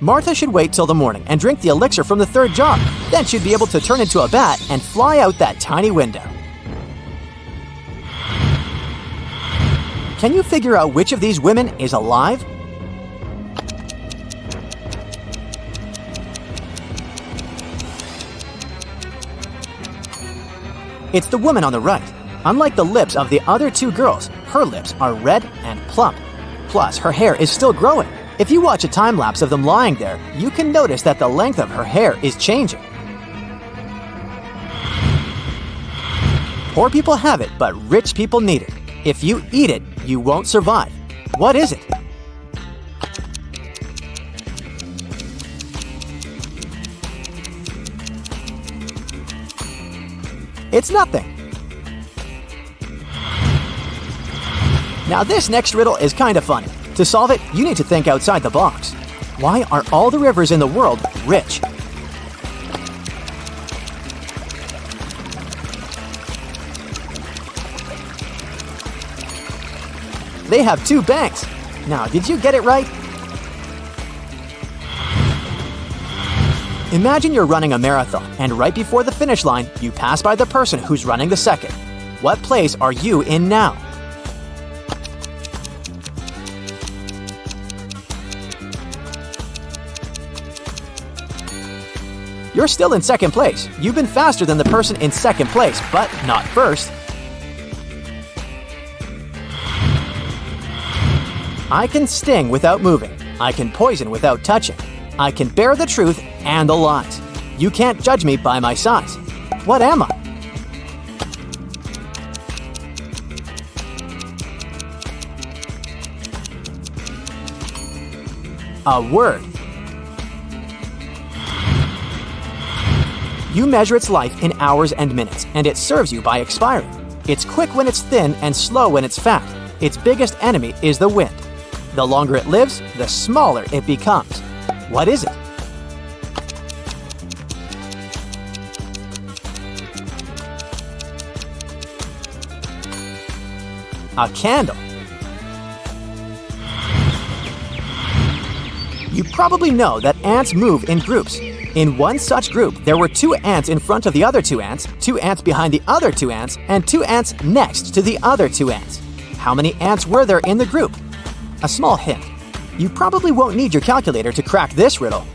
Speaker 1: Marta should wait till the morning and drink the elixir from the third jar. Then she'd be able to turn into a bat and fly out that tiny window. Can you figure out which of these women is alive? It's the woman on the right. Unlike the lips of the other 2 girls, her lips are red and plump. Plus, her hair is still growing. If you watch a time lapse of them lying there, you can notice that the length of her hair is changing. Poor people have it, but rich people need it. If you eat it, you won't survive. What is it? It's nothing. Now this next riddle is kind of funny. To solve it, you need to think outside the box. Why are all the rivers in the world rich? They have 2 banks. Now, did you get it right? Imagine you're running a marathon, and right before the finish line, you pass by the person who's running the second. What place are you in now? You're still in second place. You've been faster than the person in second place, but not first. I can sting without moving. I can poison without touching. I can bear the truth and the lies. You can't judge me by my size. What am I? A word. You measure its life in hours and minutes, and it serves you by expiring. It's quick when it's thin and slow when it's fat. Its biggest enemy is the wind. The longer it lives, the smaller it becomes. What is it? A candle. You probably know that ants move in groups. In one such group, there were 2 ants in front of the other 2 ants, 2 ants behind the other 2 ants, and 2 ants next to the other 2 ants. How many ants were there in the group? A small hint. You probably won't need your calculator to crack this riddle.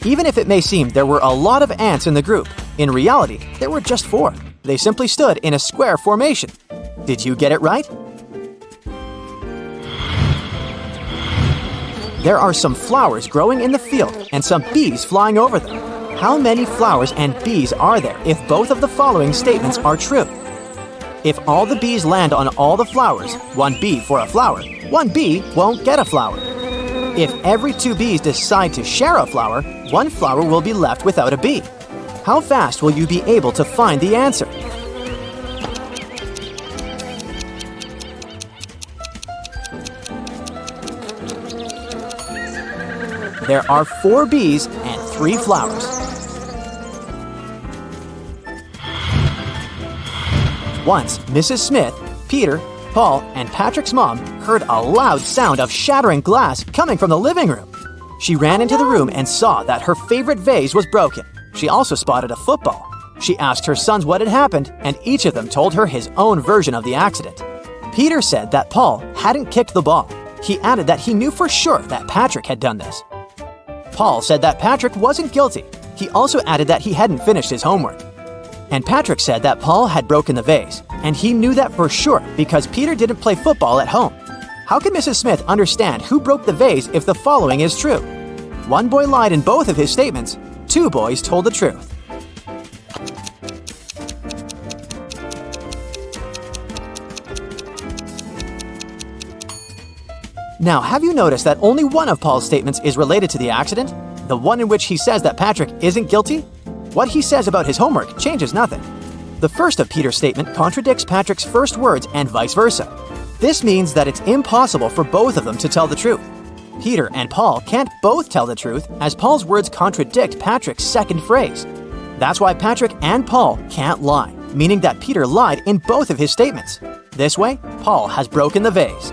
Speaker 1: Even if it may seem there were a lot of ants in the group, in reality, there were just 4. They simply stood in a square formation. Did you get it right? There are some flowers growing in the field and some bees flying over them. How many flowers and bees are there if both of the following statements are true? If all the bees land on all the flowers, 1 bee for a flower, 1 bee won't get a flower. If every 2 bees decide to share a flower, 1 flower will be left without a bee. How fast will you be able to find the answer? There are 4 bees and 3 flowers. Once, Mrs. Smith, Peter, Paul, and Patrick's mom heard a loud sound of shattering glass coming from the living room. She ran into the room and saw that her favorite vase was broken. She also spotted a football. She asked her sons what had happened, and each of them told her his own version of the accident. Peter said that Paul hadn't kicked the ball. He added that he knew for sure that Patrick had done this. Paul said that Patrick wasn't guilty. He also added that he hadn't finished his homework. And Patrick said that Paul had broken the vase, and he knew that for sure because Peter didn't play football at home. How can Mrs. Smith understand who broke the vase if the following is true? one boy lied in both of his statements, 2 boys told the truth. Now, have you noticed that only one of Paul's statements is related to the accident? The one in which he says that Patrick isn't guilty? What he says about his homework changes nothing. The first of Peter's statement contradicts Patrick's first words and vice versa. This means that it's impossible for both of them to tell the truth. Peter and Paul can't both tell the truth, as Paul's words contradict Patrick's second phrase. That's why Patrick and Paul can't lie, meaning that Peter lied in both of his statements. This way, Paul has broken the vase.